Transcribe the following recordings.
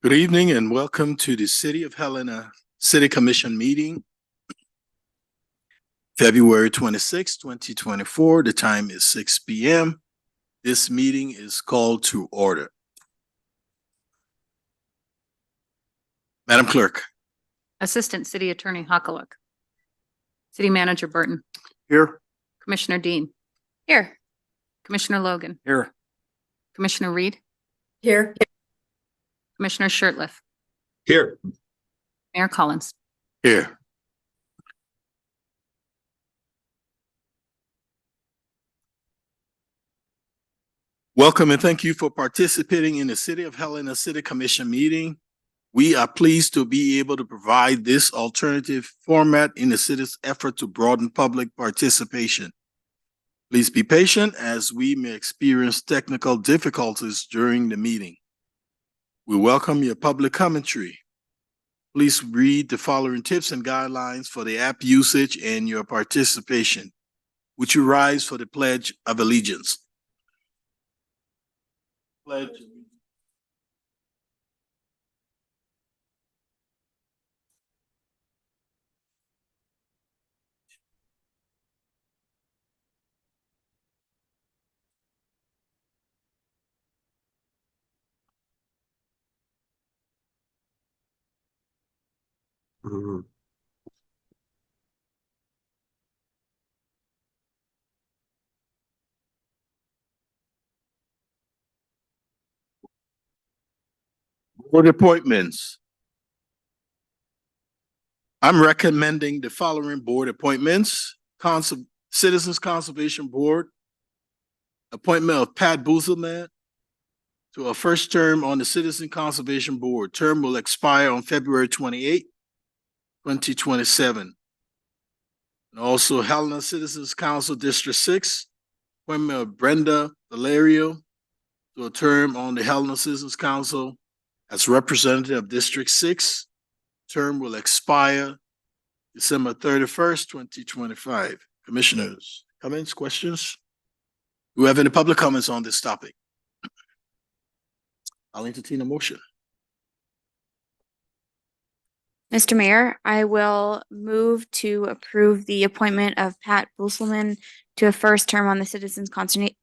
Good evening and welcome to the City of Helena City Commission meeting, February 26, 2024. The time is 6 p.m. This meeting is called to order. Madam Clerk. Assistant City Attorney Hockaluk. City Manager Burton. Here. Commissioner Dean. Here. Commissioner Logan. Here. Commissioner Reed. Here. Commissioner Shirtliff. Here. Mayor Collins. Here. Welcome and thank you for participating in the City of Helena City Commission meeting. We are pleased to be able to provide this alternative format in the city's effort to broaden public participation. Please be patient as we may experience technical difficulties during the meeting. We welcome your public commentary. Please read the following tips and guidelines for the app usage and your participation. Would you rise for the Pledge of Allegiance? Pledge. Board appointments. I'm recommending the following board appointments. Citizens Conservation Board, appointment of Pat Buzelman to a first term on the Citizen Conservation Board. Term will expire on February 28, 2027. And also Helena Citizens Council District 6, appointment of Brenda Valerio to a term on the Helena Citizens Council as representative of District 6. Term will expire December 31st, 2025. Commissioners, comments, questions? Do we have any public comments on this topic? I'll entertain a motion. Mr. Mayor, I will move to approve the appointment of Pat Busselman to a first term on the Citizens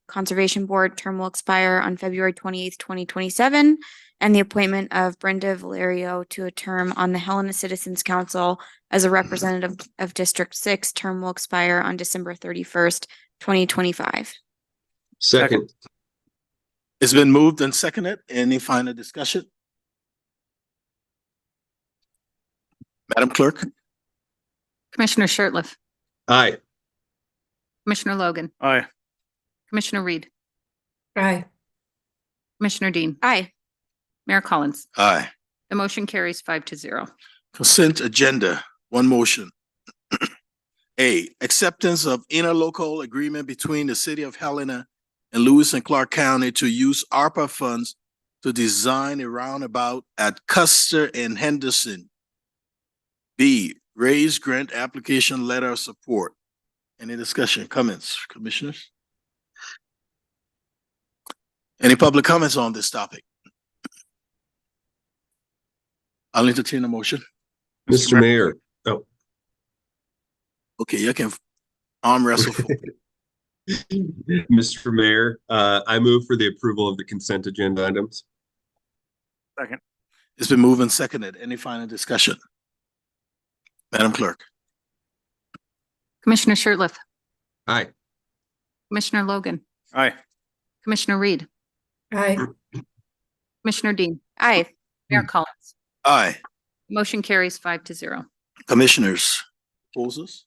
Conservation Board. Term will expire on February 28th, 2027. And the appointment of Brenda Valerio to a term on the Helena Citizens Council as a representative of District 6. Term will expire on December 31st, 2025. Second. It's been moved and seconded. Any final discussion? Madam Clerk. Commissioner Shirtliff. Aye. Commissioner Logan. Aye. Commissioner Reed. Aye. Commissioner Dean. Aye. Mayor Collins. Aye. The motion carries 5-0. Consent agenda, one motion. A, acceptance of interlocal agreement between the City of Helena and Lewis and Clark County to use ARPA funds to design a roundabout at Custer and Henderson. B, raise grant application letter of support. Any discussion, comments, commissioners? Any public comments on this topic? I'll entertain a motion. Mr. Mayor. Oh. Okay, you can arm wrestle. Mr. Mayor, I move for the approval of the consent agenda items. Second. It's been moved and seconded. Any final discussion? Madam Clerk. Commissioner Shirtliff. Aye. Commissioner Logan. Aye. Commissioner Reed. Aye. Commissioner Dean. Aye. Mayor Collins. Aye. Motion carries 5-0. Commissioners, proposals?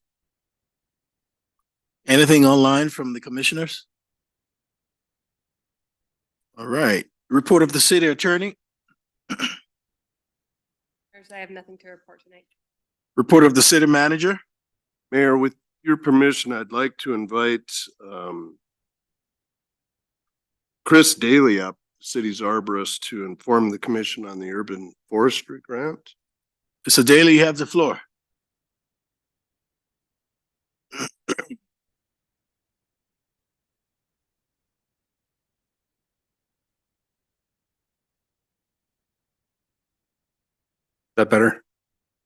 Anything online from the commissioners? All right. Report of the city attorney. I have nothing to report tonight. Report of the city manager. Mayor, with your permission, I'd like to invite Chris Daly up, city's arborist, to inform the commission on the urban forestry grant. Mr. Daly, you have the floor. that better?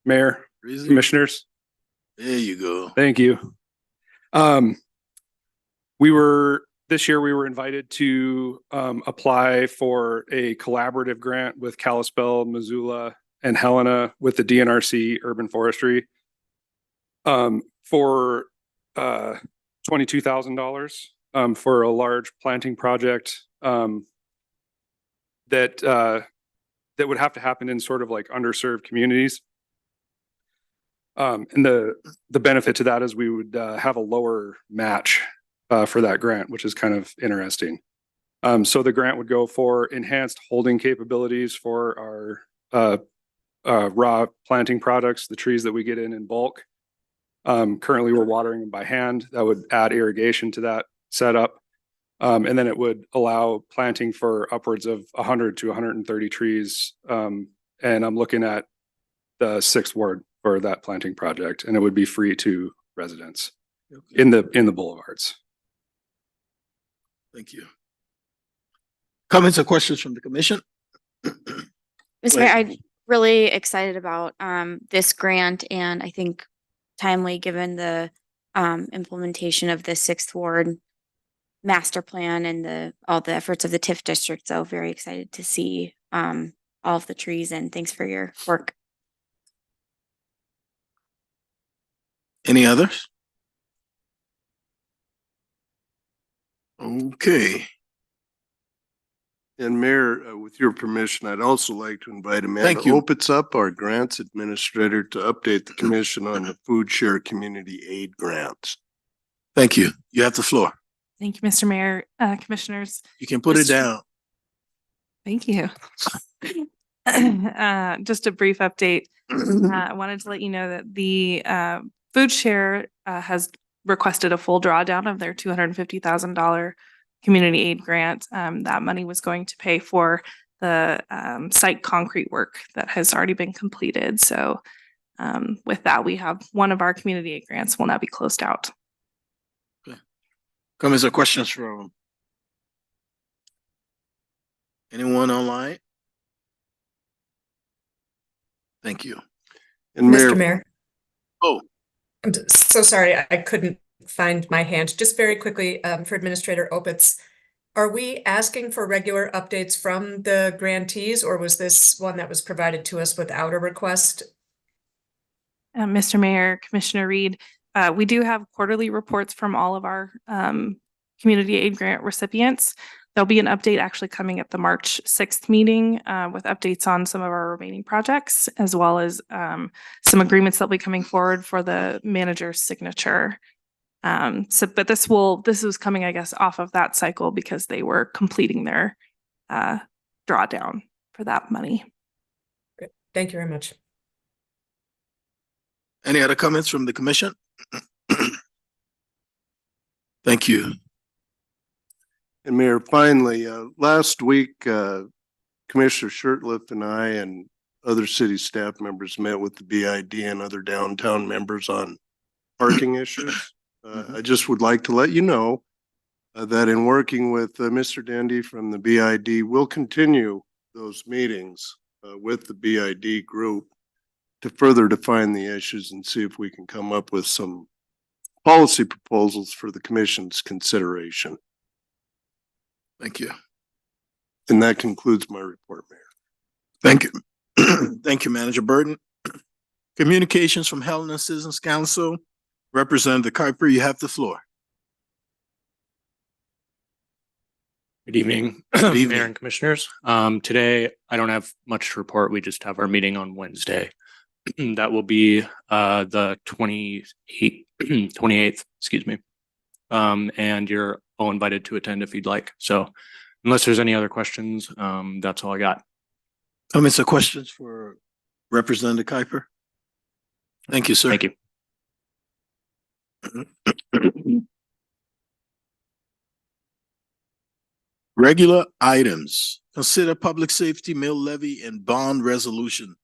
Mayor, Reason? commissioners, There you go. thank you. This year we were invited to apply for a collaborative grant with Kalispell, Missoula, and Helena with the DNRC Urban Forestry for $22,000 for a large planting project that would have to happen in sort of like underserved communities. And the benefit to that is we would have a lower match for that grant, which is kind of interesting. So the grant would go for enhanced holding capabilities for our raw planting products, the trees that we get in bulk. Currently, we're watering them by hand. That would add irrigation to that setup. And then it would allow planting for upwards of 100 to 130 trees. And I'm looking at the 6th ward for that planting project, and it would be free to residents in the boulevards. Thank you. Comments or questions from the commission? Mr. Mayor, I'm really excited about this grant, and I think timely given the implementation of the 6th ward master plan and all the efforts of the TIF district. So very excited to see all of the trees, and thanks for your work. Any others? Okay. And Mayor, with your permission, I'd also like to invite Amanda Thank you. Opitz, our grants administrator, to update the commission on the food share community aid grants. Thank you. You have the floor. Thank you, Mr. Mayor, commissioners. You can put it Mr. down. Thank you. Just a brief update. I wanted to let you know that the food share has requested a full drawdown of their $250,000 community aid grant. That money was going to pay for the site concrete work that has already been completed. So with that, we have one of our community aid grants will now be closed out. Comments or questions from anyone online? Thank you. And Mr. Mayor, Oh, I'm so sorry, I couldn't find my hand. Just very quickly, for Administrator Opitz, are we asking for regular updates from the grantees, or was this one that was provided to us without a request? Mr. Mayor, Commissioner Reed, we do have quarterly reports from all of our community aid grant recipients. There'll be an update actually coming at the March 6th meeting with updates on some of our remaining projects, as well as some agreements that'll be coming forward for the manager's signature. But this was coming, I guess, off of that cycle because they were completing their drawdown for that money. Great. Thank you very much. any other comments from the commission? Thank you. And Mayor, finally, last week, Commissioner Shurtleff and I and other city staff members met with the BID and other downtown members on parking issues. I just would like to let you know that in working with Mr. Dendy from the BID, we'll continue those meetings with the BID group to further define the issues and see if we can come up with some policy proposals for the commission's consideration. Thank you. And that concludes my report, Mayor. Thank you. Thank you, Manager Burton. Communications from Helena Citizens Council. Representative Kuiper, you have the floor. Good evening, evening. Mayor and Commissioners. Today, I don't have much to report. We just have our meeting on Wednesday. That will be the 28th, excuse me. And you're all invited to attend if you'd like. So unless there's any other questions, that's all I got. Comments or questions for Representative Kuiper? Thank you, sir. Thank you. Regular items. Consider public safety mill levy and bond resolution.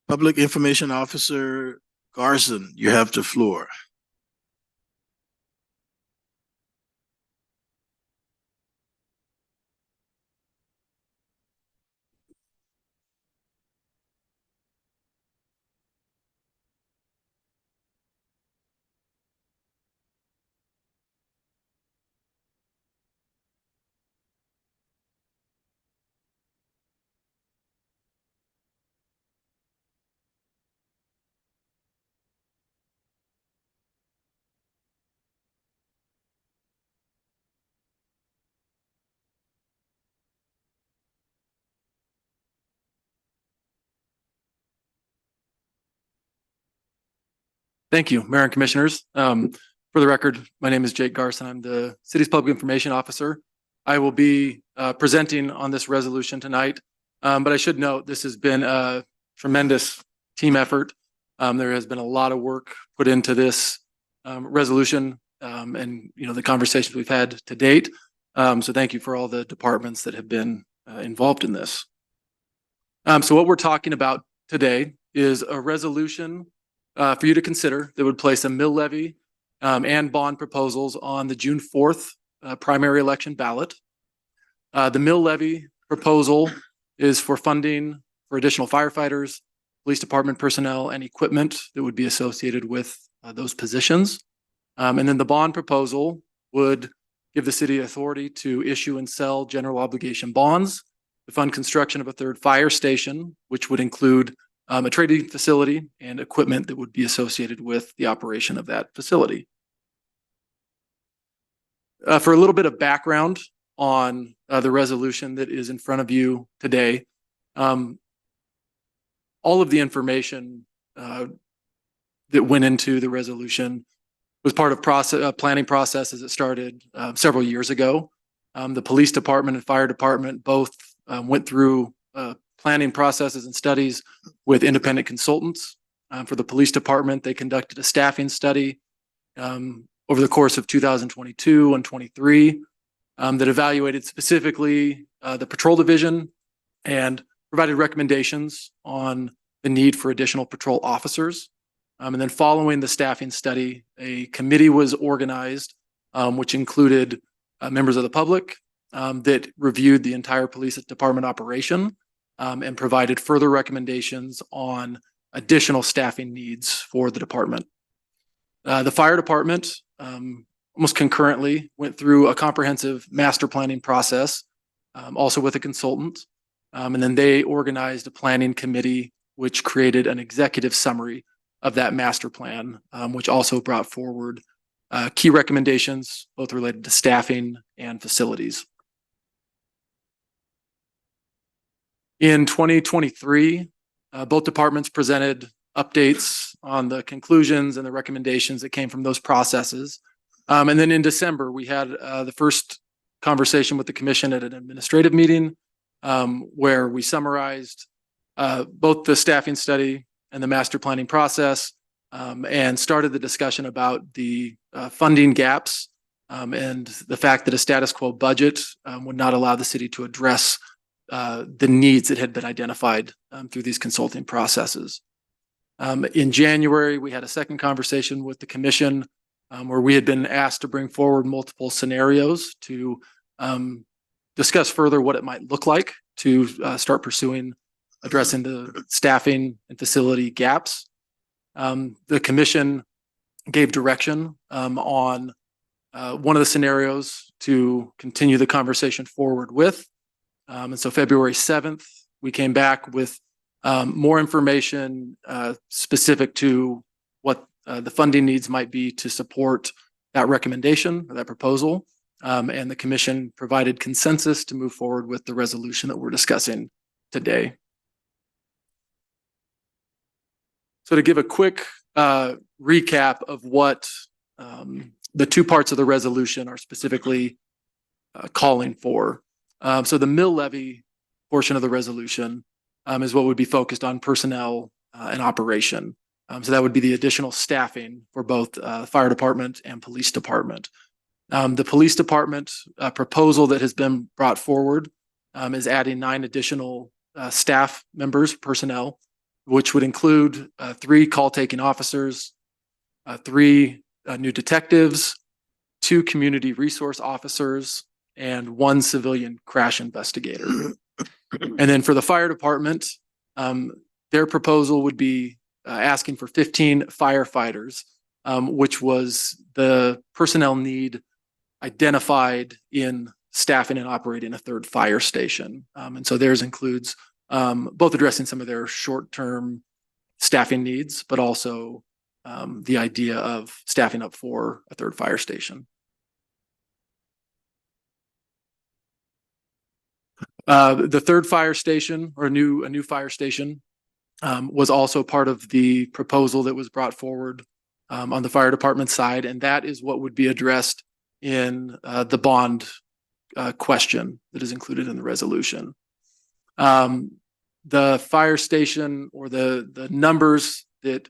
Public Information Officer Garson, you have the floor. Thank you, Mayor and Commissioners. For the record, my name is Jake Garson. I'm the city's public information officer. I will be presenting on this resolution tonight, but I should note this has been a tremendous team effort. There has been a lot of work put into this resolution and the conversations we've had to date. So thank you for all the departments that have been involved in this. So what we're talking about today is a resolution for you to consider that would place a mill levy and bond proposals on the June 4th primary election ballot. The mill levy proposal is for funding for additional firefighters, police department personnel, and equipment that would be associated with those positions. And then the bond proposal would give the city authority to issue and sell general obligation bonds to fund construction of a third fire station, which would include a trading facility and equipment that would be associated with the operation of that facility. For a little bit of background on the resolution that is in front of you today, all of the information that went into the resolution was part of planning process as it started several years ago. The police department and fire department both went through planning processes and studies with independent consultants. For the police department, they conducted a staffing study over the course of 2022 and 23 that evaluated specifically the patrol division and provided recommendations on the need for additional patrol officers. And then following the staffing study, a committee was organized, which included members of the public that reviewed the entire police department operation and provided further recommendations on additional staffing needs for the department. The fire department almost concurrently went through a comprehensive master planning process, also with a consultant. And then they organized a planning committee, which created an executive summary of that master plan, which also brought forward key recommendations, both related to staffing and facilities. In 2023, both departments presented updates on the conclusions and the recommendations that came from those processes. And then in December, we had the first conversation with the commission at an administrative meeting where we summarized both the staffing study and the master planning process and started the discussion about the funding gaps and the fact that a status quo budget would not allow the city to address the needs that had been identified through these consulting processes. In January, we had a second conversation with the commission where we had been asked to bring forward multiple scenarios to discuss further what it might look like to start pursuing addressing the staffing and facility gaps. The commission gave direction on one of the scenarios to continue the conversation forward with. And so February 7th, we came back with more information specific to what the funding needs might be to support that recommendation or that proposal. And the commission provided consensus to move forward with the resolution that we're discussing today. So to give a quick recap of what the two parts of the resolution are specifically calling for. So the mill levy portion of the resolution is what would be focused on personnel and operation. So that would be the additional staffing for both fire department and police department. The police department proposal that has been brought forward is adding 9 additional staff members, personnel, which would include 3 call-taking officers, 3 new detectives, 2 community resource officers, and 1 civilian crash investigator. And then for the fire department, their proposal would be asking for 15 firefighters, which was the personnel need identified in staffing and operating a third fire station. And so theirs includes both addressing some of their short-term staffing needs, but also the idea of staffing up for a third fire station. The third fire station, or a new fire station, was also part of the proposal that was brought forward on the fire department side, and that is what would be addressed in the bond question that is included in the resolution. The fire station or the numbers that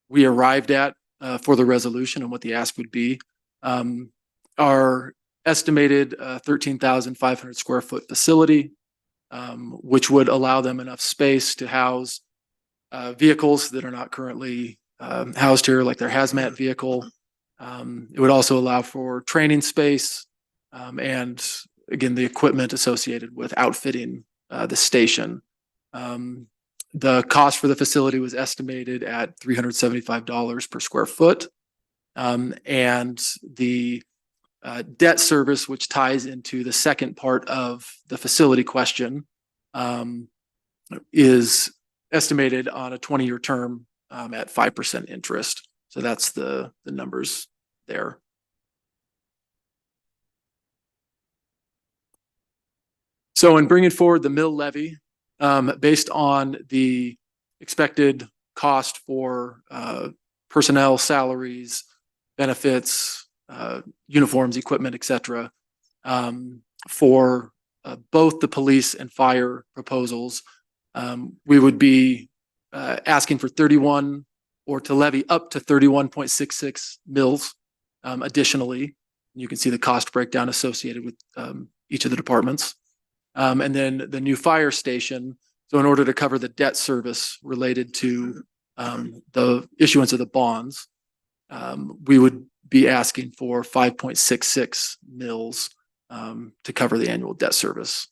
we arrived at for the resolution and what the ask would be are estimated 13,500 square foot facility, which would allow them enough space to house vehicles that are not currently housed here, like their hazmat vehicle. It would also allow for training space and, again, the equipment associated with outfitting the station. The cost for the facility was estimated at $375 per square foot. And the debt service, which ties into the second part of the facility question, is estimated on a 20-year term at 5% interest. So that's the numbers there. So in bringing forward the mill levy, based on the expected cost for personnel, salaries, benefits, uniforms, equipment, etc., for both the police and fire proposals, we would be asking for 31 or to levy up to 31.66 mils additionally. You can see the cost breakdown associated with each of the departments. And then the new fire station. So in order to cover the debt service related to the issuance of the bonds, we would be asking for 5.66 mils to cover the annual debt service.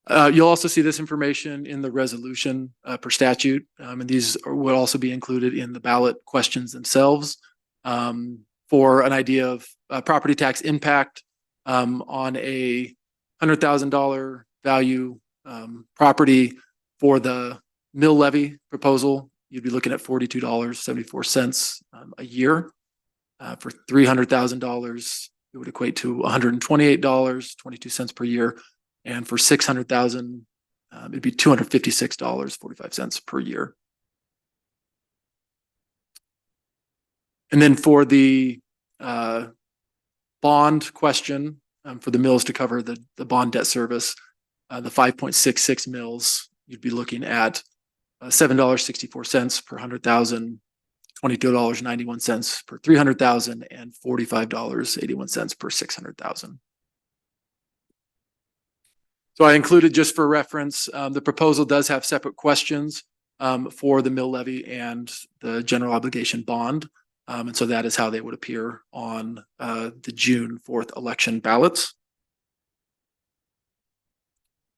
You'll also see this information in the resolution per statute, and these will also be included in the ballot questions themselves for an idea of property tax impact on a $100,000 value property. For the mill levy proposal, you'd be looking at $42.74 a year. For $300,000, it would equate to $128.22 per year. And for $600,000, it'd be $256.45 per year. And then for the bond question, for the mills to cover the bond debt service, the 5.66 mils, you'd be looking at $7.64 per 100,000, $22.91 per 300,000, and $45.81 per 600,000. So I included, just for reference, the proposal does have separate questions for the mill levy and the general obligation bond. And so that is how they would appear on the June 4th election ballots.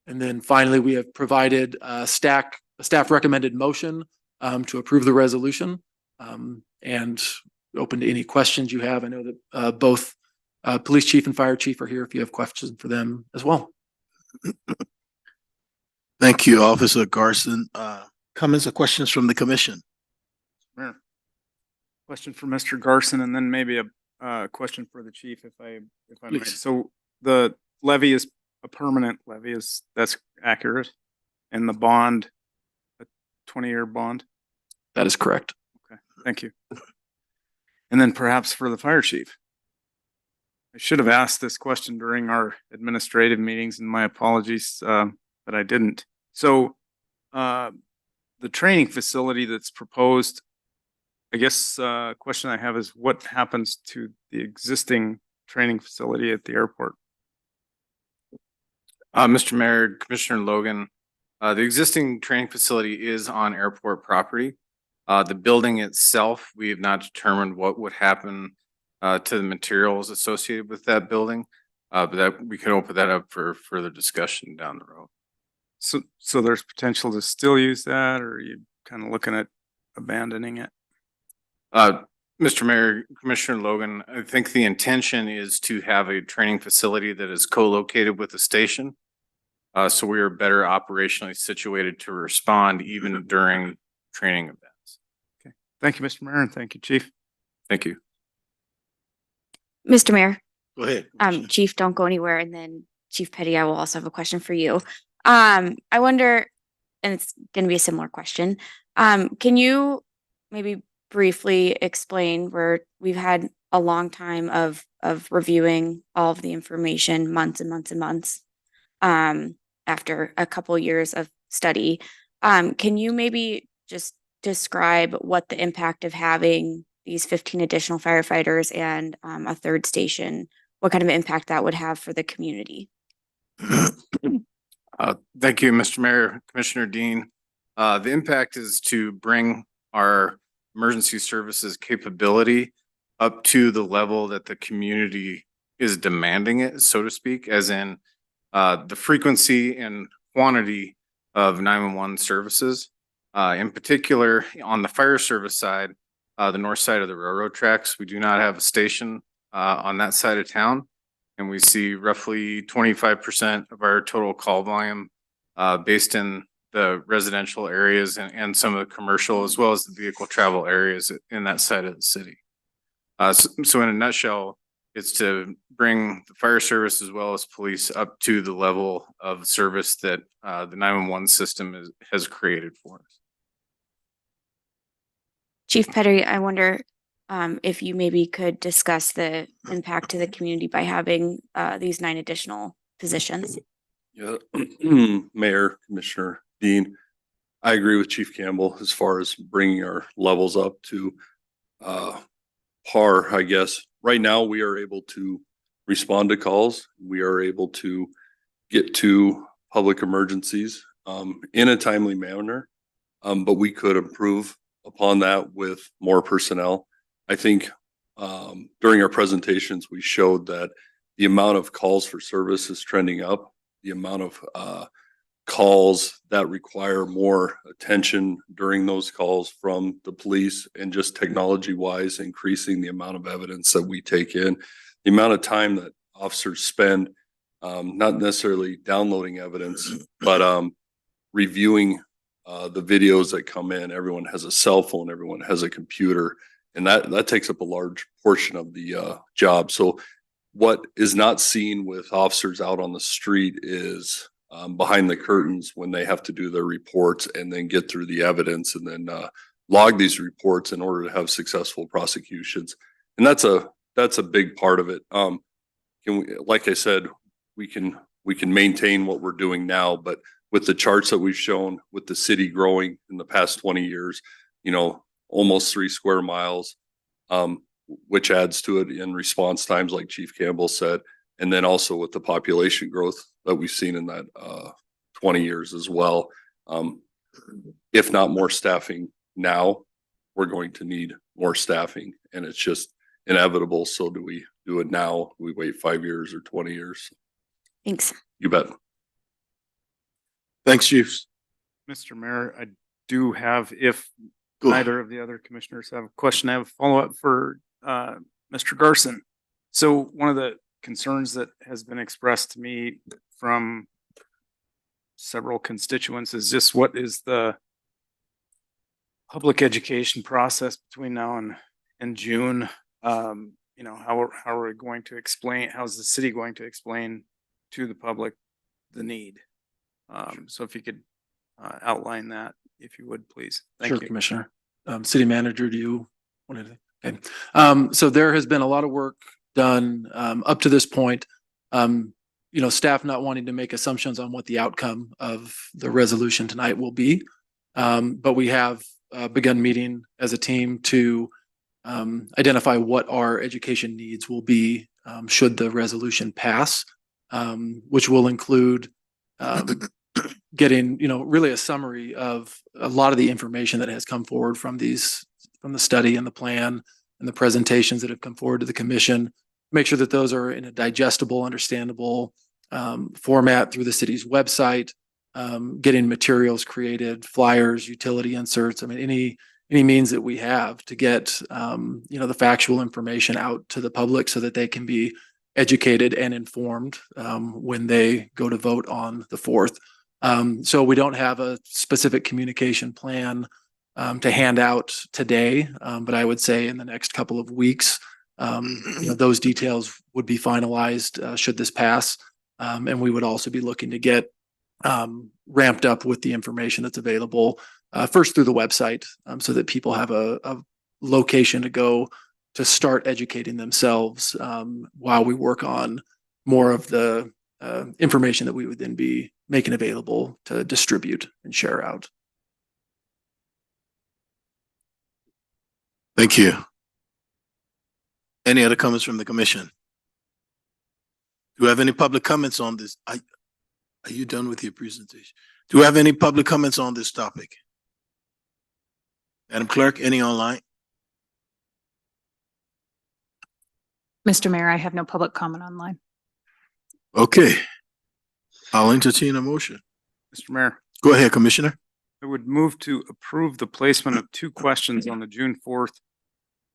And then finally, we have provided a staff recommended motion to approve the resolution, and open to any questions you have. I know that both police chief and fire chief are here if you have questions for them as well. Thank you, Officer Garson. Comments or questions from the commission? Mayor. Question for Mr. Garson, and then maybe a question for the chief, if I might. Please. So the levy is a permanent levy, that's accurate, and the bond, a 20-year bond? That is correct. Okay, thank you. And then perhaps for the fire chief. I should have asked this question during our administrative meetings, and my apologies that I didn't. So the training facility that's proposed, I guess question I have is, what happens to the existing training facility at the airport? Mr. Mayor, Commissioner Logan, the existing training facility is on airport property. The building itself, we have not determined what would happen to the materials associated with that building, but that we could open that up for further discussion down the road. So there's potential to still use that, or are you kind of looking at abandoning it? Mr. Mayor, Commissioner Logan, I think the intention is to have a training facility that is co-located with the station. So we are better operationally situated to respond even during training events. Okay. Thank you, Mr. Mayor, and thank you, Chief. Thank you. Mr. Mayor, Go ahead. Chief, don't go anywhere. And then Chief Petty, I will also have a question for you. I wonder, and it's going to be a similar question. Can you maybe briefly explain where we've had a long time of reviewing all of the information, months and months and months, after a couple years of study. Can you maybe just describe what the impact of having these 15 additional firefighters and a third station, what kind of impact that would have for the community? Thank you, Mr. Mayor, Commissioner Dean. The impact is to bring our emergency services capability up to the level that the community is demanding it, so to speak, as in the frequency and quantity of 911 services. In particular, on the fire service side, the north side of the railroad tracks, we do not have a station on that side of town. And we see roughly 25% of our total call volume based in the residential areas and some of the commercial, as well as the vehicle travel areas in that side of the city. So in a nutshell, it's to bring the fire service as well as police up to the level of service that the 911 system has created for us. Chief Petty, I wonder if you maybe could discuss the impact to the community by having these 9 additional positions. Yeah, Mayor, Commissioner Dean, I agree with Chief Campbell as far as bringing our levels up to par, I guess. Right now, we are able to respond to calls. We are able to get to public emergencies in a timely manner, but we could improve upon that with more personnel. I think during our presentations, we showed that the amount of calls for service is trending up. The amount of calls that require more attention during those calls from the police, and just technology wise, increasing the amount of evidence that we take in, the amount of time that officers spend, not necessarily downloading evidence, but reviewing the videos that come in. Everyone has a cell phone, everyone has a computer, and that takes up a large portion of the job. So what is not seen with officers out on the street is behind the curtains when they have to do their reports and then get through the evidence and then log these reports in order to have successful prosecutions. And that's a big part of it. Like I said, we can maintain what we're doing now, but with the charts that we've shown, with the city growing in the past 20 years, almost 3 square miles, which adds to it in response times, like Chief Campbell said, and then also with the population growth that we've seen in that 20 years as well. If not more staffing now, we're going to need more staffing, and it's just inevitable. So do we do it now? Do we wait 5 years or 20 years? Thanks. You bet. Thanks, Chief. Mr. Mayor, I do have, if neither of the other commissioners have a question, I have a follow-up for Mr. Garson. So one of the concerns that has been expressed to me from several constituents is just what is the public education process between now and June? How are we going to explain, how's the city going to explain to the public the need? So if you could outline that, if you would, please. Thank Sure, you. Commissioner. City Manager, do you want to? Okay. So there has been a lot of work done up to this point. Staff not wanting to make assumptions on what the outcome of the resolution tonight will be. But we have begun meeting as a team to identify what our education needs will be should the resolution pass, which will include getting, really a summary of a lot of the information that has come forward from the study and the plan and the presentations that have come forward to the commission. Make sure that those are in a digestible, understandable format through the city's website, getting materials created, flyers, utility inserts. I mean, any means that we have to get, the factual information out to the public so that they can be educated and informed when they go to vote on the 4th. So we don't have a specific communication plan to hand out today, but I would say in the next couple of weeks, those details would be finalized should this pass. And we would also be looking to get ramped up with the information that's available first through the website, so that people have a location to go to start educating themselves, while we work on more of the information that we would then be making available to distribute and share out. Thank you. Any other comments from the commission? Do we have any public comments on this? Are you done with your presentation? Do we have any public comments on this topic? Madam Clerk, any online? Mr. Mayor, I have no public comment online. Okay. I'll entertain a motion. Mr. Mayor, Go ahead, Commissioner. I would move to approve the placement of 2 questions on the June 4th,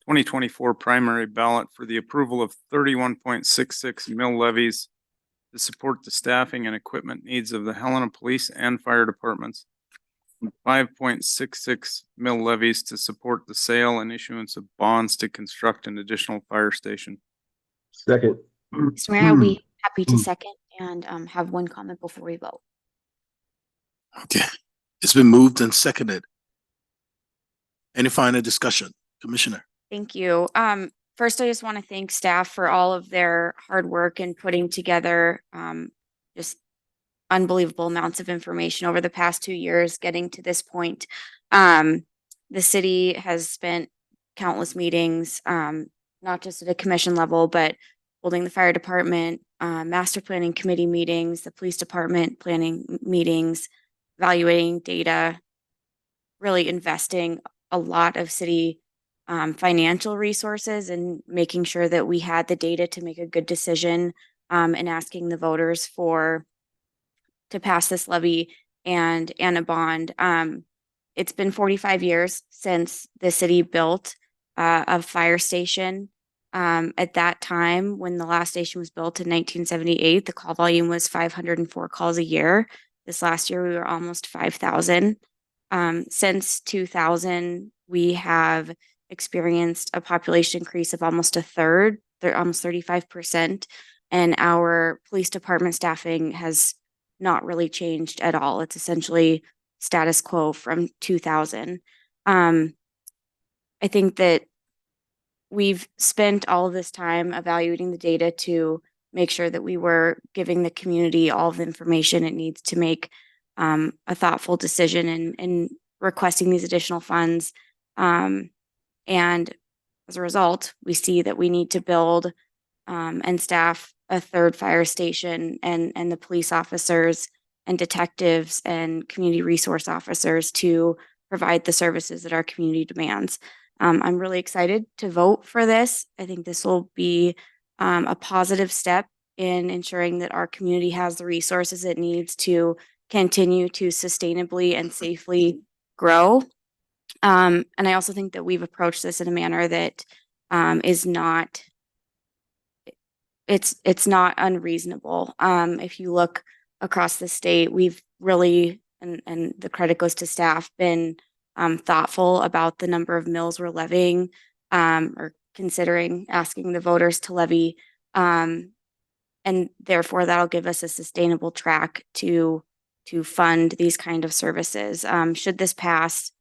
2024 primary ballot for the approval of 31.66 mill levies to support the staffing and equipment needs of the Helena Police and Fire Departments. 5.66 mill levies to support the sale and issuance of bonds to construct an additional fire station. Second. Mr. Mayor, I'll be happy to second and have one comment before we vote. Okay. It's been moved and seconded. Any final discussion, Commissioner? Thank you. First, I just want to thank staff for all of their hard work in putting together just unbelievable amounts of information over the past 2 years, getting to this point. The city has spent countless meetings, not just at a commission level, but holding the fire department, master planning committee meetings, the police department planning meetings, evaluating data, really investing a lot of city financial resources and making sure that we had the data to make a good decision, and asking the voters to pass this levy and a bond. It's been 45 years since the city built a fire station. At that time, when the last station was built in 1978, the call volume was 504 calls a year. This last year, we were almost 5,000. Since 2000, we have experienced a population increase of almost a third, almost 35%. And our police department staffing has not really changed at all. It's essentially status quo from 2000. I think that we've spent all of this time evaluating the data to make sure that we were giving the community all of the information it needs to make a thoughtful decision in requesting these additional funds. And as a result, we see that we need to build and staff a third fire station, and the police officers and detectives and community resource officers to provide the services that our community demands. I'm really excited to vote for this. I think this will be a positive step in ensuring that our community has the resources it needs to continue to sustainably and safely grow. And I also think that we've approached this in a manner that is not, it's not unreasonable. If you look across the state, we've really, and the credit goes to staff, been thoughtful about the number of mills we're levying, or considering asking the voters to levy. And therefore that'll give us a sustainable track to fund these kind of services. Should this pass,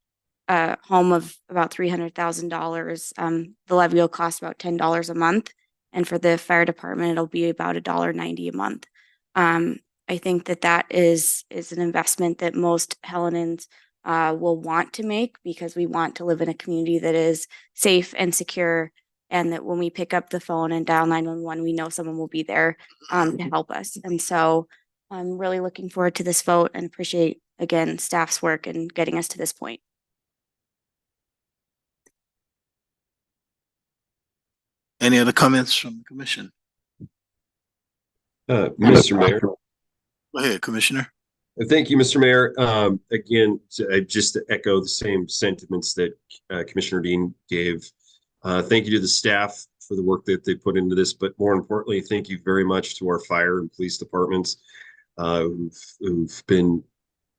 a home of about $300,000, the levy will cost about $10 a month. And for the fire department, it'll be about $1.90 a month. I think that is an investment that most Helenans will want to make, because we want to live in a community that is safe and secure, and that when we pick up the phone and dial 911, we know someone will be there to help us. And so I'm really looking forward to this vote and appreciate, again, staff's work in getting us to this point. Any other comments from the commission? Mr. Mayor. Go ahead, Commissioner. Thank you, Mr. Mayor. Again, just to echo the same sentiments that Commissioner Dean gave. Thank you to the staff for the work that they put into this, but more importantly, thank you very much to our fire and police departments who've been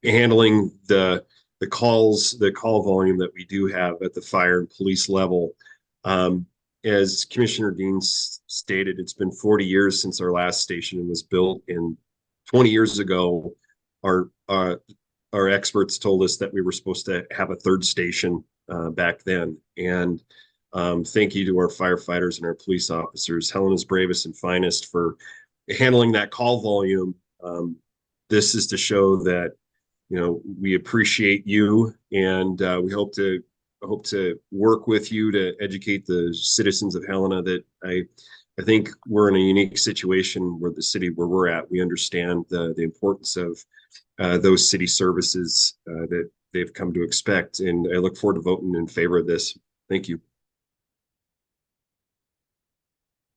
handling the call volume that we do have at the fire and police level. As Commissioner Dean stated, it's been 40 years since our last station was built, and 20 years ago, our our experts told us that we were supposed to have a third station back then. And thank you to our firefighters and our police officers, Helena's bravest and finest, for handling that call volume. This is to show that, you know, we appreciate you, and we hope to work with you to educate the citizens of Helena. That I think we're in a unique situation where the city where we're at, we understand the importance of those city services that they've come to expect. And I look forward to voting in favor of this. Thank you.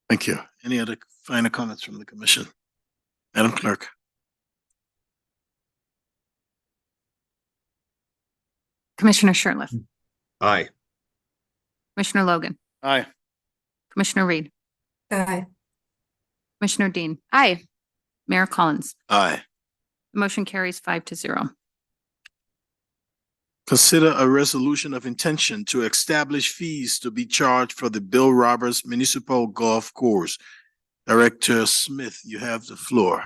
Thank you. Any other final comments from the commission? Madam Clerk. Commissioner Shertliff, Aye. Commissioner Logan, Aye. Commissioner Reed, Aye. Commissioner Dean, Aye. Mayor Collins. Aye. The motion carries 5-0. Consider a resolution of intention to establish fees to be charged for the Bill Roberts Municipal Golf Course. Director Smith, you have the floor.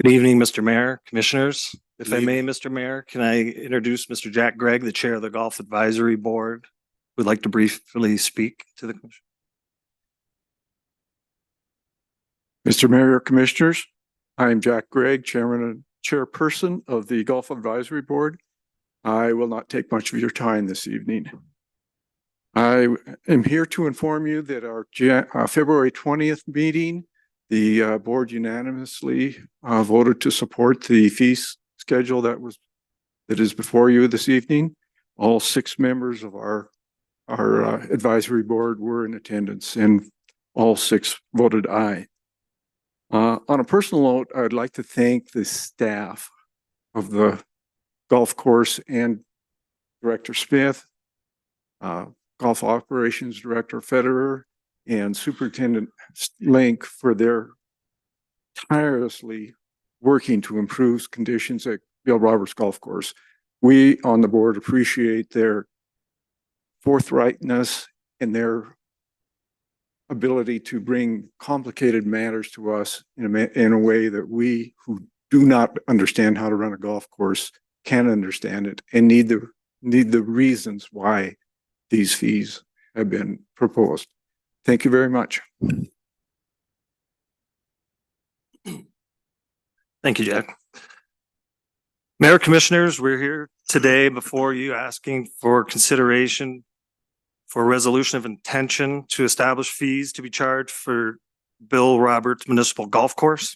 Good evening, Mr. Mayor, Commissioners. If Good I may, Mr. Mayor, can I introduce Mr. Jack Gregg, the Chair of the Golf Advisory Board, who would like to briefly speak to the Commission. Mr. Mayor, Commissioners, I am Jack Gregg, Chairman and Chairperson of the Golf Advisory Board. I will not take much of your time this evening. I am here to inform you that our February 20th meeting, the board unanimously voted to support the fee schedule that is before you this evening. All 6 members of our advisory board were in attendance, and all 6 voted aye. On a personal note, I'd like to thank the staff of the golf course and Director Smith, Golf Operations Director Federer, and Superintendent Link for their tirelessly working to improve conditions at Bill Roberts Golf Course. We on the board appreciate their forthrightness and their ability to bring complicated matters to us in a way that we who do not understand how to run a golf course can understand it and need the reasons why these fees have been proposed. Thank you very much. Thank you, Jack. Mayor, Commissioners, we're here today before you asking for consideration for a resolution of intention to establish fees to be charged for Bill Roberts Municipal Golf Course.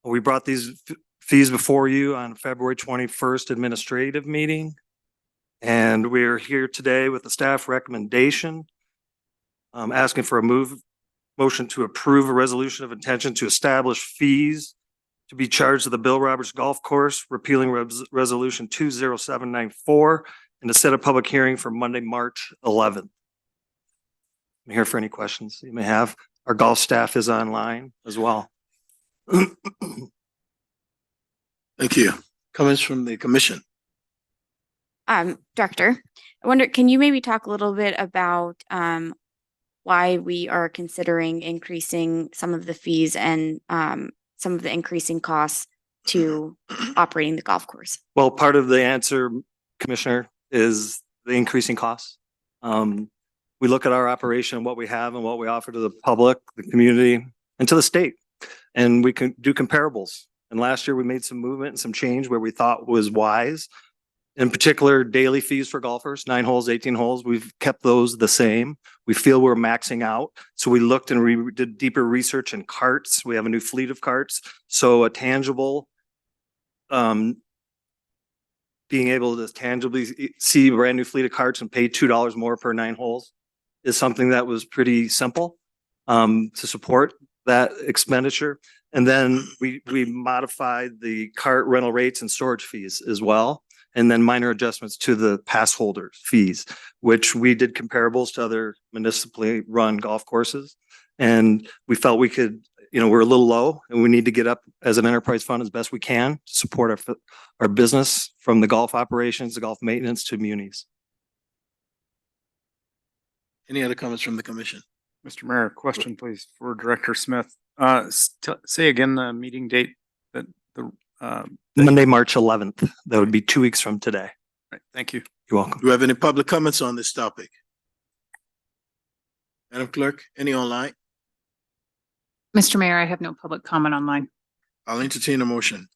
We brought these fees before you on February 21st administrative meeting. And we're here today with the staff recommendation, asking for a motion to approve a resolution of intention to establish fees to be charged to the Bill Roberts Golf Course, repealing resolution 20794, and to set a public hearing for Monday, March 11th. I'm here for any questions you may have. Our golf staff is online as well. Thank you. Comments from the commission? Director, I wonder, can you maybe talk a little bit about why we are considering increasing some of the fees and some of the increasing costs to operating the golf course? Well, part of the answer, Commissioner, is the increasing costs. We look at our operation, what we have and what we offer to the public, the community, and to the state, and we can do comparables. And last year we made some movement and some change where we thought was wise. In particular, daily fees for golfers, 9 holes, 18 holes, we've kept those the same. We feel we're maxing out. So we looked and we did deeper research in carts. We have a new fleet of carts. So a tangible, being able to tangibly see a brand new fleet of carts and pay $2 more per 9 holes is something that was pretty simple to support that expenditure. And then we modified the cart rental rates and storage fees as well. And then minor adjustments to the pass holder fees, which we did comparables to other municipally run golf courses. And we felt we could, we're a little low and we need to get up as an enterprise fund as best we can to support our business, from the golf operations, the golf maintenance to munis. Any other comments from the commission? Mr. Mayor, question please for Director Smith. Say again the meeting date that Monday, March 11th. That would be 2 weeks from today. right, thank you. You're welcome. Do we have any public comments on this topic? Madam Clerk, any online? Mr. Mayor, I have no public comment online. I'll entertain a motion.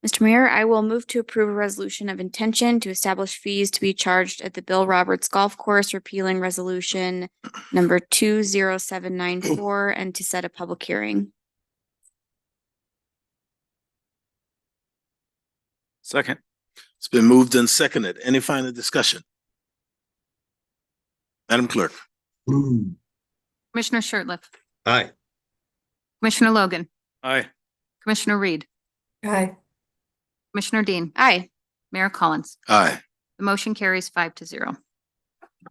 Mr. Mayor, I will move to approve a resolution of intention to establish fees to be charged at the Bill Roberts Golf Course, repealing resolution number 20794 and to set a public hearing. Second. It's been moved and seconded. Any final discussion? Madam Clerk. Commissioner Shertliff, Aye. Commissioner Logan, Aye. Commissioner Reed, Aye. Commissioner Dean, Aye. Mayor Collins. Aye. The motion carries 5-0.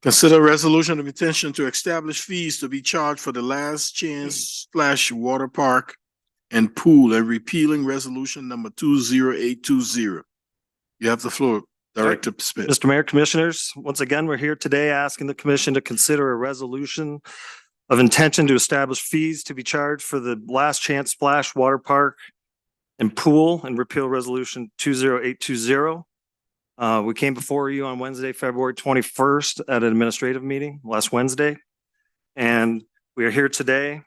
Consider a resolution of intention to establish fees to be charged for the Last Chance Splash Water Park and Pool and repealing resolution number 20820. You have the floor, Director Smith. Mr. Mayor, Commissioners, once again, we're here today asking the commission to consider a resolution of intention to establish fees to be charged for the Last Chance Splash Water Park and Pool and repeal resolution 20820. We came before you on Wednesday, February 21st at an administrative meeting last Wednesday. And we are here today,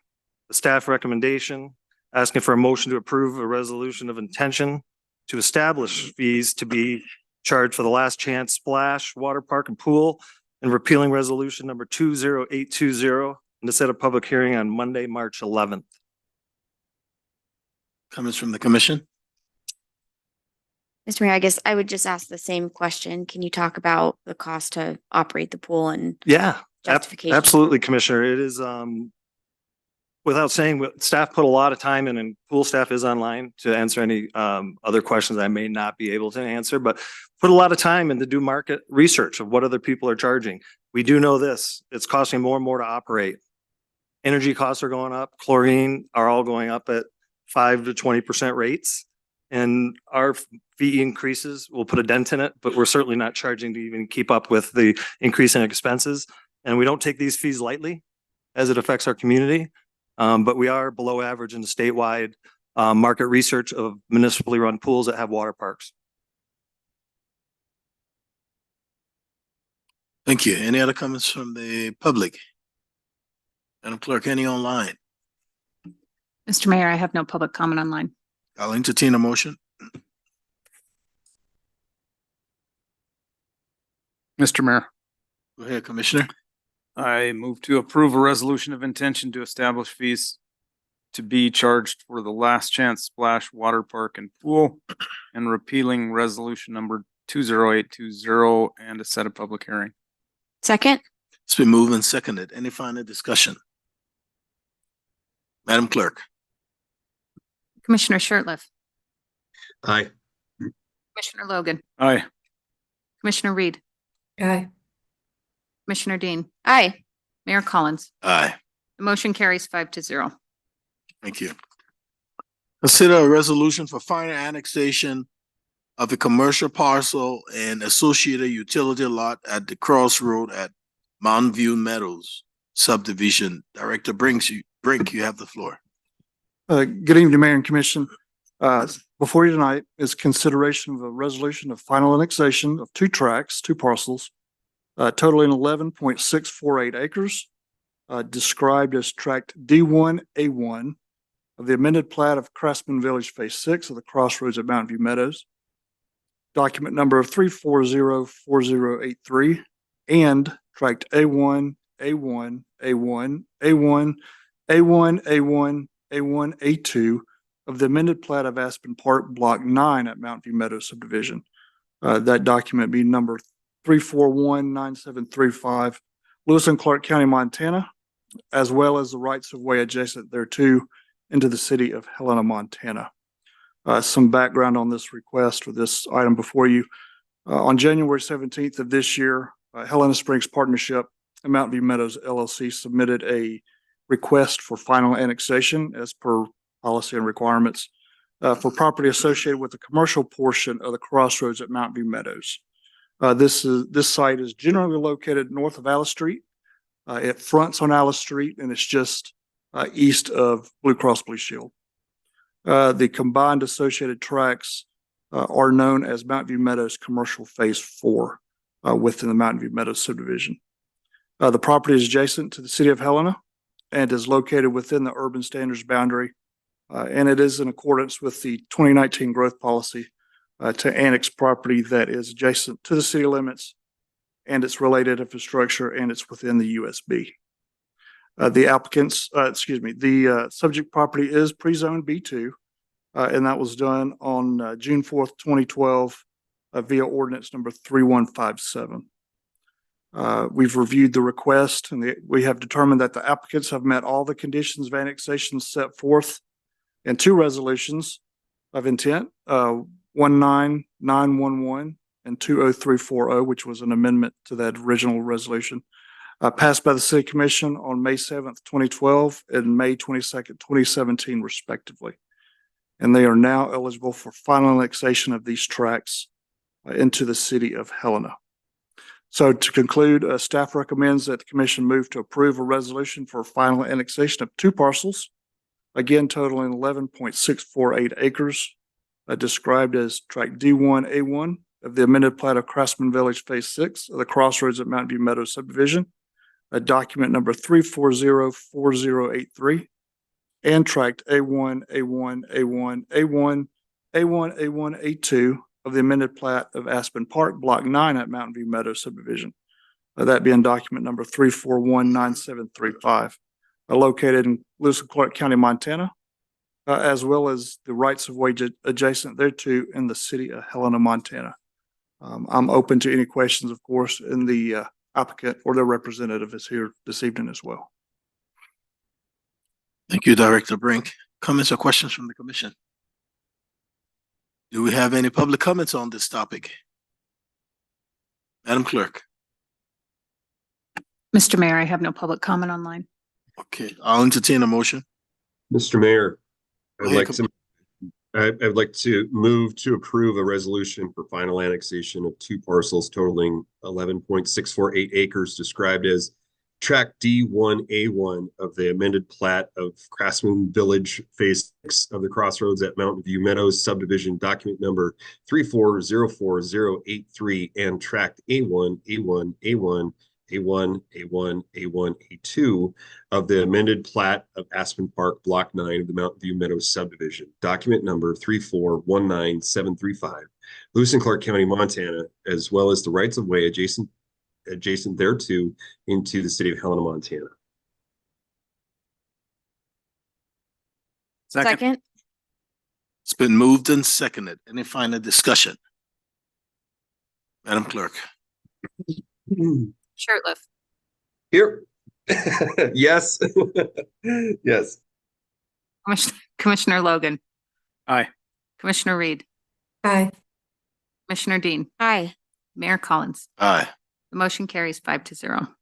the staff recommendation, asking for a motion to approve a resolution of intention to establish fees to be charged for the Last Chance Splash Water Park and Pool and repealing resolution number 20820 and to set a public hearing on Monday, March 11th. Comments from the commission? Mr. Mayor, I guess I would just ask the same question. Can you talk about the cost to operate the pool and Yeah, justification? absolutely, Commissioner. It is, without saying, staff put a lot of time in, and pool staff is online to answer any other questions I may not be able to answer, but put a lot of time in to do market research of what other people are charging. We do know this, it's costing more and more to operate. Energy costs are going up, chlorine are all going up at 5 to 20% rates. And our fee increases will put a dent in it, but we're certainly not charging to even keep up with the increase in expenses. And we don't take these fees lightly as it affects our community. But we are below average in the statewide market research of municipally run pools that have water parks. Thank you. Any other comments from the public? Madam Clerk, any online? Mr. Mayor, I have no public comment online. I'll entertain a motion. Mr. Mayor, Go ahead, Commissioner. I move to approve a resolution of intention to establish fees to be charged for the Last Chance Splash Water Park and Pool and repealing resolution number 20820 and to set a public hearing. Second. It's been moved and seconded. Any final discussion? Madam Clerk. Commissioner Shertliff, Aye. Commissioner Logan, Aye. Commissioner Reed, Aye. Commissioner Dean, Aye. Mayor Collins. Aye. The motion carries 5-0. Thank you. Consider a resolution for final annexation of the commercial parcel and associated utility lot at the crossroad at Mountain View Meadows subdivision. Director Brink, you have the floor. Good evening, Mayor and Commission. Before you tonight is consideration of a resolution of final annexation of two parcels, totaling 11.648 acres, described as tract D1A1 of the amended plat of Craftsman Village Phase 6 of the crossroads at Mountain View Meadows, document number 3404083, and tract A1, A1, A1, A1, A1, A1, A1, A2 of the amended plat of Aspen Park Block 9 at Mountain View Meadows subdivision. That document being number 3419735, Lewis and Clark County, Montana, as well as the rights of way adjacent thereto into the city of Helena, Montana. Some background on this request or this item before you. On January 17th of this year, Helena Springs Partnership and Mountain View Meadows LLC submitted a request for final annexation as per policy and requirements for property associated with the commercial portion of the crossroads at Mountain View Meadows. This site is generally located north of Alice Street. It fronts on Alice Street, and it's just east of Blue Cross Blue Shield. The combined associated tracts are known as Mountain View Meadows Commercial Phase 4 within the Mountain View Meadows subdivision. The property is adjacent to the City of Helena and is located within the urban standards boundary. And it is in accordance with the 2019 growth policy to annex property that is adjacent to the city limits and its related infrastructure, and it's within the USB. The subject property is pre-zoned B2, and that was done on June 4th, 2012 via ordinance number 3157. We've reviewed the request, and we have determined that the applicants have met all the conditions of annexation set forth in two resolutions of intent, 19911 and 20340, which was an amendment to that original resolution, passed by the City Commission on May 7th, 2012 and May 22nd, 2017, respectively. And they are now eligible for final annexation of these tracts into the City of Helena. So to conclude, staff recommends that the Commission move to approve a resolution for final annexation of two parcels, again totaling 11.648 acres, described as Tract D1A1 of the amended plat of Craftsman Village Phase 6 of the Crossroads at Mountain View Meadows subdivision, document number 3404083, and Tract A1, A1, A1, A1, A1, A1, A2 of the amended plat of Aspen Park, Block 9 at Mountain View Meadows subdivision, that being document number 3419735, located in Lewis and Clark County, Montana, as well as the rights of way adjacent thereto in the City of Helena, Montana. I'm open to any questions, of course, and the applicant or their representative is here this evening as well. Thank you, Director Brink. Comments or questions from the Commission? Do we have any public comments on this topic? Madam Clerk. Mr. Mayor, I have no public comment online. Okay, I'll entertain a motion. Mr. Mayor, Go I'd ahead, like to move to approve a resolution for final annexation of two parcels totaling 11.648 acres described as Tract D1A1 of the amended plat of Craftsman Village Phase 6 of the Crossroads at Mountain View Meadows subdivision, document number 3404083, and Tract A1, A1, A1, A1, A1, A1, A2 of the amended plat of Aspen Park, Block 9 of the Mountain View Meadows subdivision, document number 3419735, Lewis and Clark County, Montana, as well as the rights of way adjacent thereto into the City of Helena, Montana. Second. It's been moved and seconded. Any final discussion? Madam Clerk. Shirtliff. Here. Yes. Yes. Commissioner Logan. Aye. Commissioner Reed. Aye. Commissioner Dean. Aye. Mayor Collins. Aye. The motion carries 5-0.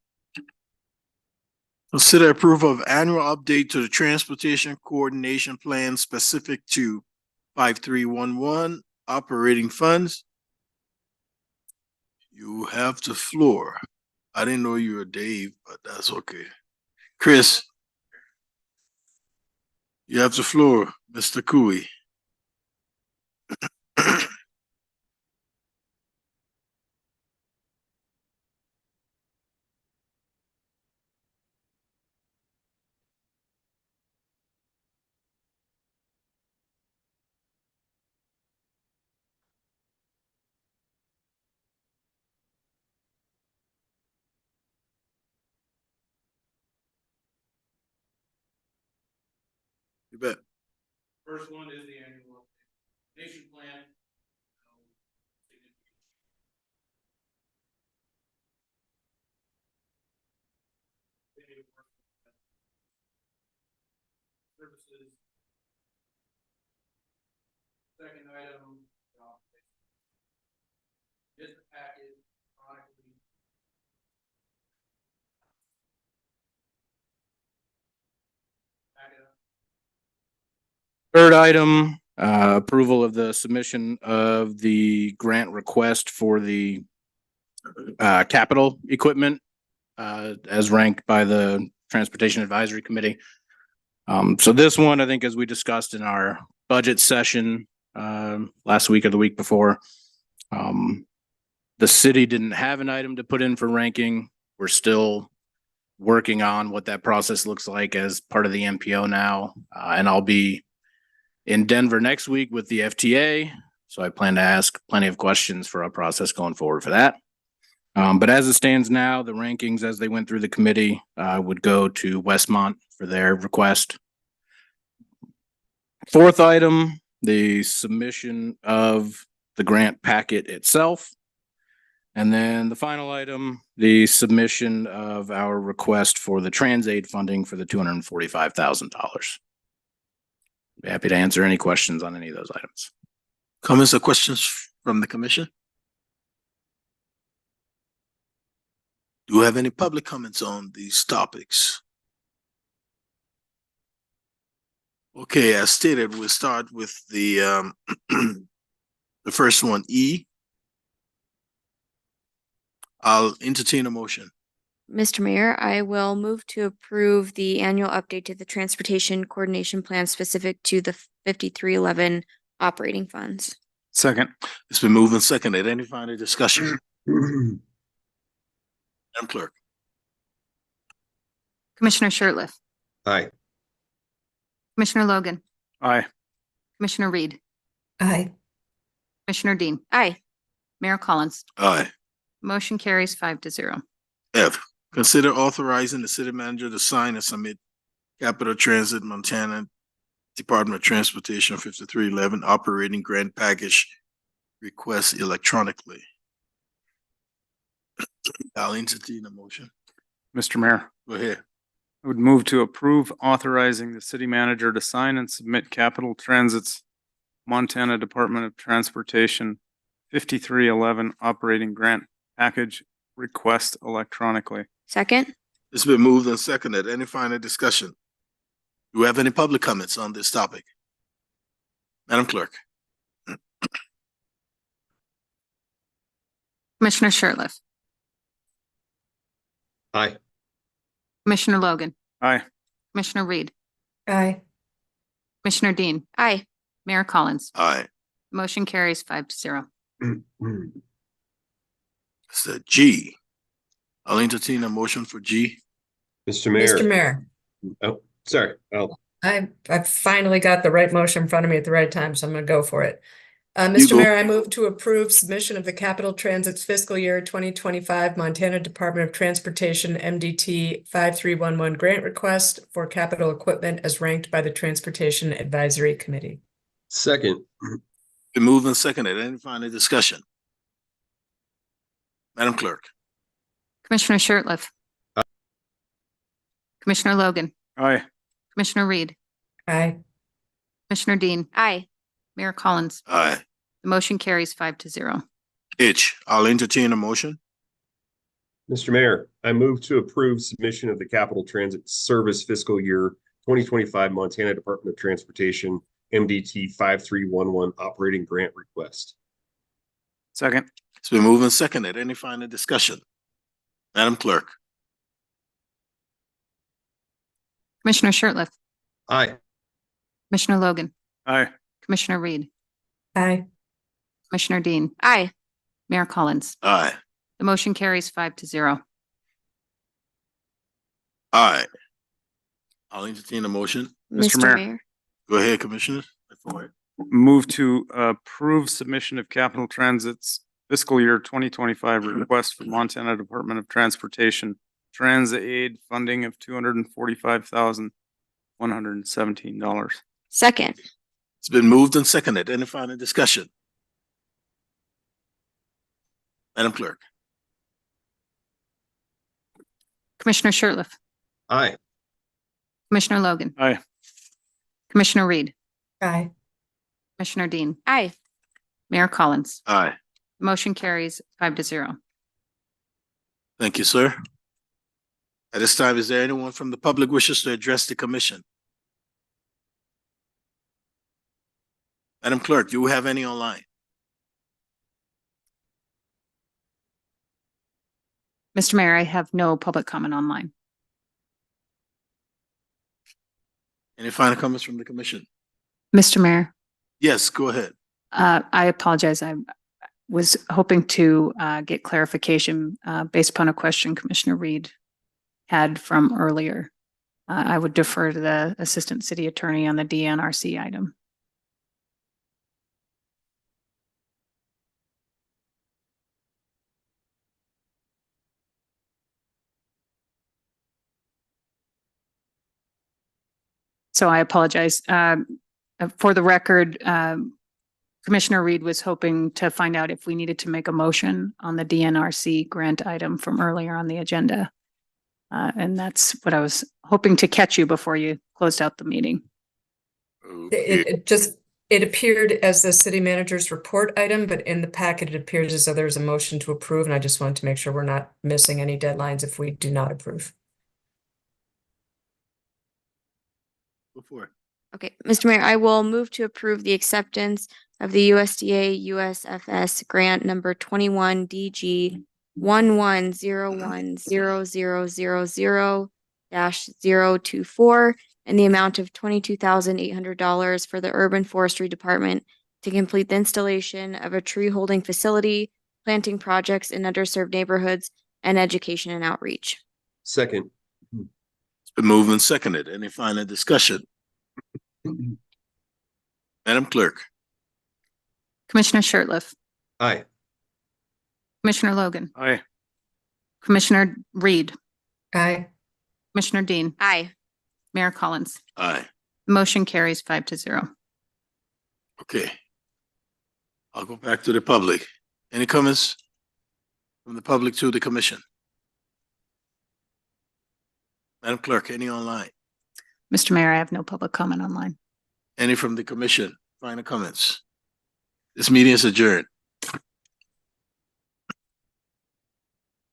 Consider approval of annual update to the Transportation Coordination Plan specific to 5311 operating funds. You have the floor. I didn't know you were Dave, but that's okay. Chris, you have the floor, Mr. Cooey. You bet. First one is the annual nation plan. Services. Second item. Get the package chronically. Third item, approval of the submission of the grant request for the capital equipment as ranked by the Transportation Advisory Committee. So this one, I think, as we discussed in our budget session last week or the week before, the city didn't have an item to put in for ranking. We're still working on what that process looks like as part of the MPO now. And I'll be in Denver next week with the FTA. So I plan to ask plenty of questions for our process going forward for that. But as it stands now, the rankings as they went through the committee would go to Westmont for their request. Fourth item, the submission of the grant packet itself. And then the final item, the submission of our request for the TransAid funding for the $245,000. Be happy to answer any questions on any of those items. Comments or questions from the commission? Do you have any public comments on these topics? Okay, as stated, we'll start with the the first one, E. I'll entertain a motion. Mr. Mayor, I will move to approve the annual update to the transportation coordination plan specific to the 5311 operating funds. Second. It's been moved and seconded. Any final discussion? Madam Clerk. Commissioner Shertliff, Aye. Commissioner Logan, Aye. Commissioner Reed, Aye. Commissioner Dean, Aye. Mayor Collins. Aye. Motion carries 5-0. F, consider authorizing the city manager to sign and submit Capital Transit Montana Department of Transportation 5311 operating grant package request electronically. I'll entertain a motion. Mr. Mayor, Go ahead. I would move to approve authorizing the city manager to sign and submit Capital Transit's Montana Department of Transportation 5311 operating grant package request electronically. Second. It's been moved and seconded. Any final discussion? Do we have any public comments on this topic? Madam Clerk. Commissioner Shertliff, Aye. Commissioner Logan, Aye. Commissioner Reed, Aye. Commissioner Dean, Aye. Mayor Collins. Aye. Motion carries 5-0. It's a G. I'll entertain a motion for G. Mr. Mayor. Mr. Mayor, Oh, sorry. I finally got the right motion in front of me at the right time, so I'm going to go for it. You Mr. go. Mayor, I move to approve submission of the Capital Transit's fiscal year 2025 Montana Department of Transportation MDT 5311 grant request for capital equipment as ranked by the Transportation Advisory Committee. Second. Been moved and seconded. Any final discussion? Madam Clerk. Commissioner Shertliff, Commissioner Logan, Aye. Commissioner Reed, Aye. Commissioner Dean, Aye. Mayor Collins. Aye. The motion carries 5-0. H. I'll entertain a motion. Mr. Mayor, I move to approve submission of the Capital Transit Service fiscal year 2025 Montana Department of Transportation MDT 5311 operating grant request. Second. It's been moved and seconded. Any final discussion? Madam Clerk. Commissioner Shertliff, Aye. Commissioner Logan, Aye. Commissioner Reed, Aye. Commissioner Dean, Aye. Mayor Collins. Aye. The motion carries 5-0. Aye. I'll entertain a motion. Mr. Mayor. Go ahead, Commissioner. Move to approve submission of Capital Transit's fiscal year 2025 request for Montana Department of Transportation TransAid funding of $245,117. Second. It's been moved and seconded. Any final discussion? Madam Clerk. Commissioner Shertliff, Aye. Commissioner Logan, Aye. Commissioner Reed, Aye. Commissioner Dean, Aye. Mayor Collins. Aye. Motion carries 5-0. Thank you, sir. At this time, is there anyone from the public wishes to address the commission? Madam Clerk, do we have any online? Mr. Mayor, I have no public comment online. Any final comments from the commission? Mr. Mayor, Yes, go ahead. I apologize. I was hoping to get clarification based upon a question Commissioner Reed had from earlier. I would defer to the Assistant City Attorney on the DNRC item. So I apologize. For the record, Commissioner Reed was hoping to find out if we needed to make a motion on the DNRC grant item from earlier on the agenda. And that's what I was hoping to catch you before you closed out the meeting. It appeared as the city manager's report item, but in the packet, it appears as though there's a motion to approve, and I just wanted to make sure we're not missing any deadlines if we do not approve. Before. Okay, Mr. Mayor, I will move to approve the acceptance of the USDA USFS grant number 21 DG 11010000-024 in the amount of $22,800 for the Urban Forestry Department to complete the installation of a tree holding facility, planting projects in underserved neighborhoods, and education and outreach. Second. It's been moved and seconded. Any final discussion? Madam Clerk. Commissioner Shertliff, Aye. Commissioner Logan, Aye. Commissioner Reed, Aye. Commissioner Dean, Aye. Mayor Collins. Aye. Motion carries 5-0. Okay. I'll go back to the public. Any comments from the public to the commission? Madam Clerk, any online? Mr. Mayor, I have no public comment online. Any from the commission? Final comments? This meeting is adjourned.